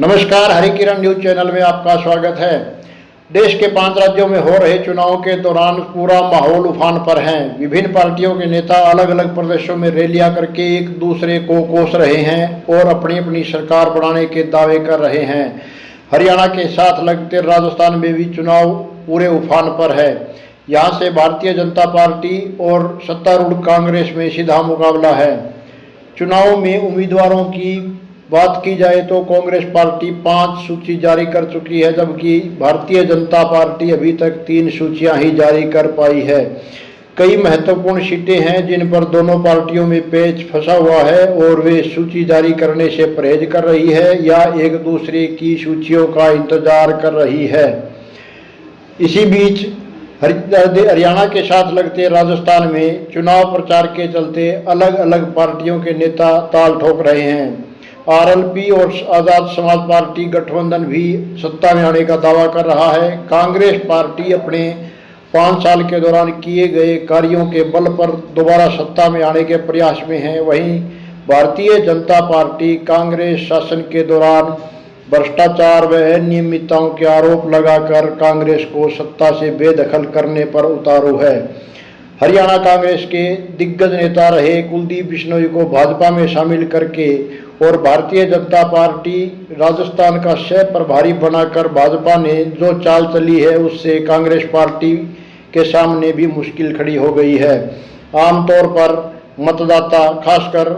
नमस्कार, हरि किरण news channel में आपका स्वागत है। देश के 5 राज्यों में हो रहे चुनाव के दौरान पूरा माहौल उफान पर है। विभिन्न पार्टियों के नेता अलग अलग प्रदेशों में रैलियां करके एक दूसरे को कोस रहे हैं और अपनी अपनी सरकार बनाने के दावे कर रहे हैं। हरियाणा के साथ लगते राजस्थान में भी चुनाव पूरे उफान पर है। यहाँ से भारतीय जनता पार्टी और सत्तारूढ़ कांग्रेस में सीधा मुकाबला है। चुनाव में उम्मीदवारों की बात की जाए तो कांग्रेस पार्टी 5 सूची जारी कर चुकी है, जबकि भारतीय जनता पार्टी अभी तक 3 सूचियां ही जारी कर पाई है। कई महत्वपूर्ण सीटें हैं जिन पर दोनों पार्टियों में पेच फंसा हुआ है और वे सूची जारी करने से परहेज कर रही है या एक दूसरे की सूचियों का इंतजार कर रही है। इसी बीच हरियाणा के साथ लगते राजस्थान में चुनाव प्रचार के चलते अलग अलग पार्टियों के नेता ताल ठोक रहे हैं। आरएलपी और आजाद समाज पार्टी गठबंधन भी सत्ता में आने का दावा कर रहा है। कांग्रेस पार्टी अपने 5 साल के दौरान किए गए कार्यों के बल पर दोबारा सत्ता में आने के प्रयास में है। वहीं भारतीय जनता पार्टी कांग्रेस शासन के दौरान भ्रष्टाचार व अनियमितताओं के आरोप लगाकर कांग्रेस को सत्ता से बेदखल करने पर उतारू है। हरियाणा कांग्रेस के दिग्गज नेता रहे कुलदीप बिश्नोई को भाजपा में शामिल करके और भारतीय जनता पार्टी राजस्थान का सह प्रभारी बनाकर भाजपा ने जो चाल चली है उससे कांग्रेस पार्टी के सामने भी मुश्किल खड़ी हो गई है। आमतौर पर मतदाता, खासकर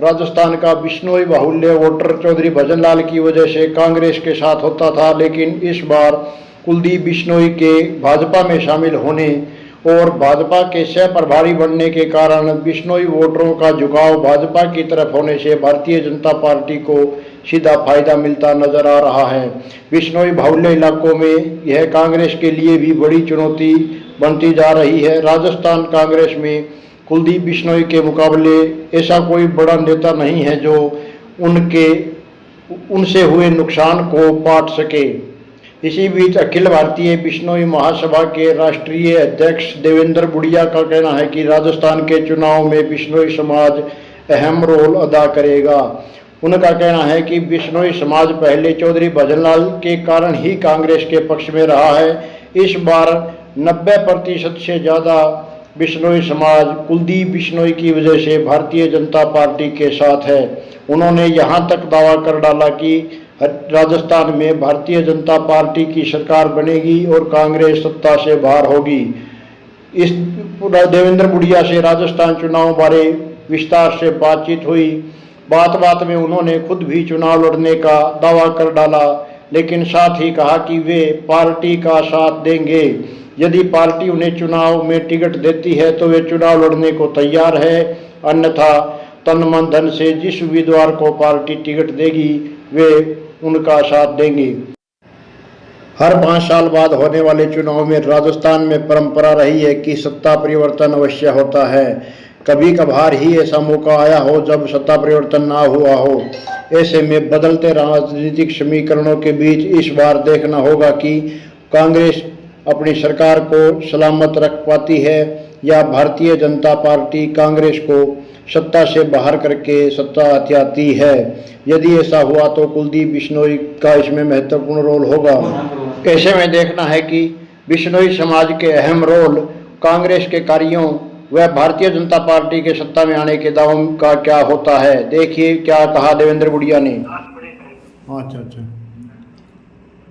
राजस्थान का बिश्नोई बाहुल्य वोटर चौधरी भजनलाल की वजह से कांग्रेस के साथ होता था, लेकिन इस बार कुलदीप बिश्नोई के भाजपा में शामिल होने और भाजपा के सह प्रभारी बनने के कारण बिश्नोई वोटरों का झुकाव भाजपा की तरफ होने से भारतीय जनता पार्टी को सीधा फायदा मिलता नजर आ रहा है। बिश्नोई बाहुल्य इलाकों में यह कांग्रेस के लिए भी बड़ी चुनौती बनती जा रही है। राजस्थान कांग्रेस में कुलदीप बिश्नोई के मुकाबले ऐसा कोई बड़ा नेता नहीं है जो उनसे हुए नुकसान को पाट सके। इसी बीच अखिल भारतीय बिश्नोई महासभा के राष्ट्रीय अध्यक्ष देवेंद्र बुढ़िया का कहना है कि राजस्थान के चुनाव में बिश्नोई समाज अहम रोल अदा करेगा। उनका कहना है कि बिश्नोई समाज पहले चौधरी भजनलाल के कारण ही कांग्रेस के पक्ष में रहा है। इस बार 90% से ज़्यादा बिश्नोई समाज कुलदीप बिश्नोई की वजह से भारतीय जनता पार्टी के साथ है। उन्होंने यहाँ तक दावा कर डाला कि राजस्थान में भारतीय जनता पार्टी की सरकार बनेगी और कांग्रेस सत्ता से बाहर होगी। इस देवेंद्र बुढ़िया से राजस्थान चुनाव बारे विस्तार से बातचीत हुई। बात में उन्होंने खुद भी चुनाव लड़ने का दावा कर डाला, लेकिन साथ ही कहा कि वे पार्टी का साथ देंगे। यदि पार्टी उन्हें चुनाव में टिकट देती है तो वे चुनाव लड़ने को तैयार है, अन्यथा तन मन धन से जिस उम्मीदवार को पार्टी टिकट देगी वे उनका साथ देंगे। हर 5 साल बाद होने वाले चुनाव में राजस्थान में परंपरा रही है कि सत्ता परिवर्तन अवश्य होता है। कभी कभार ही ऐसा मौका आया हो जब सत्ता परिवर्तन ना हुआ हो। ऐसे में बदलते राजनीतिक समीकरणों के बीच इस बार देखना होगा कि कांग्रेस अपनी सरकार को सलामत रख पाती है या भारतीय जनता पार्टी कांग्रेस को सत्ता से बाहर करके सत्ता हथियाती है। यदि ऐसा हुआ तो कुलदीप बिश्नोई का इसमें महत्वपूर्ण रोल होगा। ऐसे में देखना है कि बिश्नोई समाज के अहम रोल, कांग्रेस के कार्यों व भारतीय जनता पार्टी के सत्ता में आने के दावों का क्या होता है। देखिए क्या कहा देवेंद्र बुढ़िया ने। अच्छा,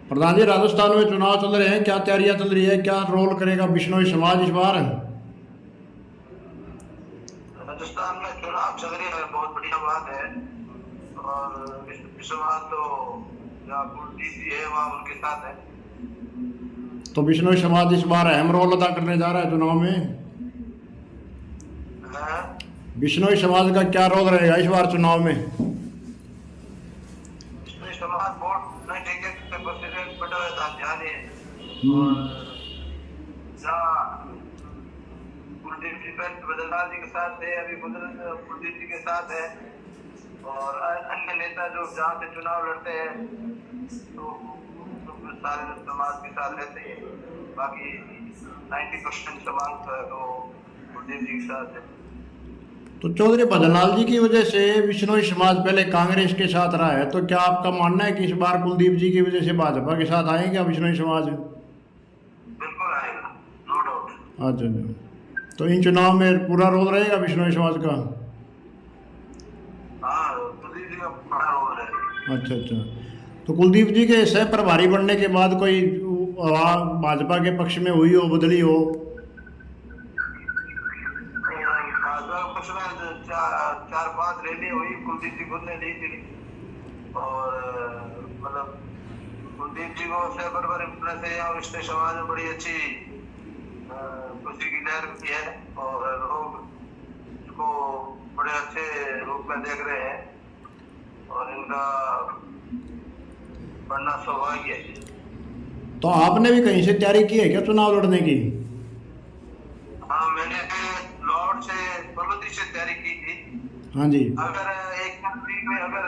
प्रधान जी, राजस्थान में चुनाव चल रहे हैं, क्या तैयारियां चल रही है, क्या रोल करेगा बिश्नोई समाज इस बार? राजस्थान में चुनाव चल रही है, बहुत बढ़िया बात है। और समाज तो जहाँ कुलदीप जी है वहाँ उनके साथ है। तो बिश्नोई समाज इस बार अहम रोल अदा करने जा रहा है चुनाव में। बिश्नोई समाज का क्या रोल रहेगा इस बार चुनाव में? बिश्नोई समाज वोट नहीं देंगे तो प्रेसिडेंट बटा ध्यान है। कुलदीप जी भजनलाल जी के साथ है, अभी कुलदीप जी के साथ है, और अन्य नेता जो जहाँ से चुनाव लड़ते हैं तो सारे समाज के साथ रहते हैं। बाकी 90% समाज तो कुलदीप जी के साथ है। तो चौधरी भजनलाल जी की वजह से बिश्नोई समाज पहले कांग्रेस के साथ रहा है, तो क्या आपका मानना है कि इस बार कुलदीप जी की वजह से भाजपा के साथ आए क्या बिश्नोई समाज? बिल्कुल आएगा, नो डाउट। अच्छा अच्छा, तो इन चुनाव में पूरा रोल रहेगा बिश्नोई समाज का? हाँ, कुलदीप जी का बड़ा रोल है। अच्छा अच्छा, तो कुलदीप जी के सह प्रभारी बनने के बाद कोई भाजपा के पक्ष में हुई हो, बदली हो? भाजपा पक्ष में चार पांच रैली हुई, कुलदीप जी खुद ने दी थी। और मतलब कुलदीप जी को सह प्रभारी बनने से यहाँ विष्णु समाज में बड़ी अच्छी खुशी की लहर की है और लोग इसको बड़े अच्छे रूप में देख रहे हैं और इनका बढ़ना सौभाग्य है। तो आपने भी कहीं से तैयारी की है क्या चुनाव लड़ने की? हाँ, मैंने लॉर्ड से बलूती से तैयारी की थी। हाँ जी। अगर एक कंट्री में अगर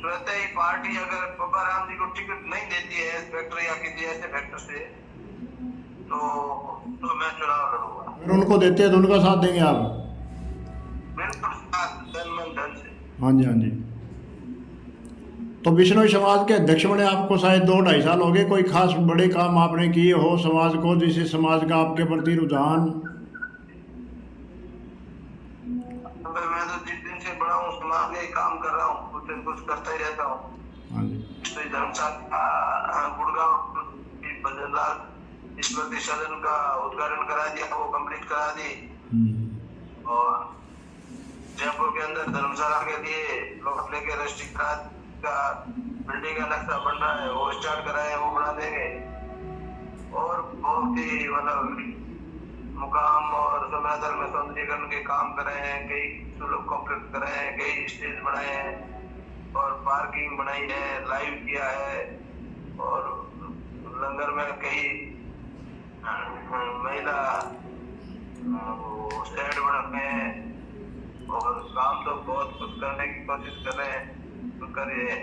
स्वतः ही पार्टी अगर पप्पा राम जी को टिकट नहीं देती है फैक्टर या किसी ऐसे फैक्टर से, तो मैं चुनाव लड़ूंगा। अगर उनको देते हैं तो उनका साथ देंगे आप? बिल्कुल साथ, तन मन धन से। हाँ जी हाँ जी। तो बिश्नोई समाज के अध्यक्ष बने आपको शायद 2-2.5 साल हो गए, कोई खास बड़े काम आपने किए हो समाज को, जिससे समाज का आपके प्रति रुझान? मैं तो जिस दिन से बड़ा हूँ समाज में काम कर रहा हूँ, कुछ न कुछ करता ही रहता हूँ। हाँ जी। धर्मशाला गुड़गांव भजनलाल स्मृति सदन का उद्घाटन करा दिया, वो कंप्लीट करा दी। और जयपुर के अंदर धर्मशाला के लिए प्लॉट लेके रजिस्ट्री का बिल्डिंग का नक्शा बन रहा है, वो स्टार्ट कराए, वो बना देंगे। और बहुत ही मतलब मुकाम और समाधान में सौंदर्यीकरण के काम करे हैं, कई सुलभ कॉम्प्लेक्स करे हैं, कई स्टेज बनाए हैं और पार्किंग बनाई है, लाइव किया है और लंगर में कई महिला शेड बनाते हैं और काम तो बहुत कुछ करने की कोशिश कर रहे हैं, तो करिए।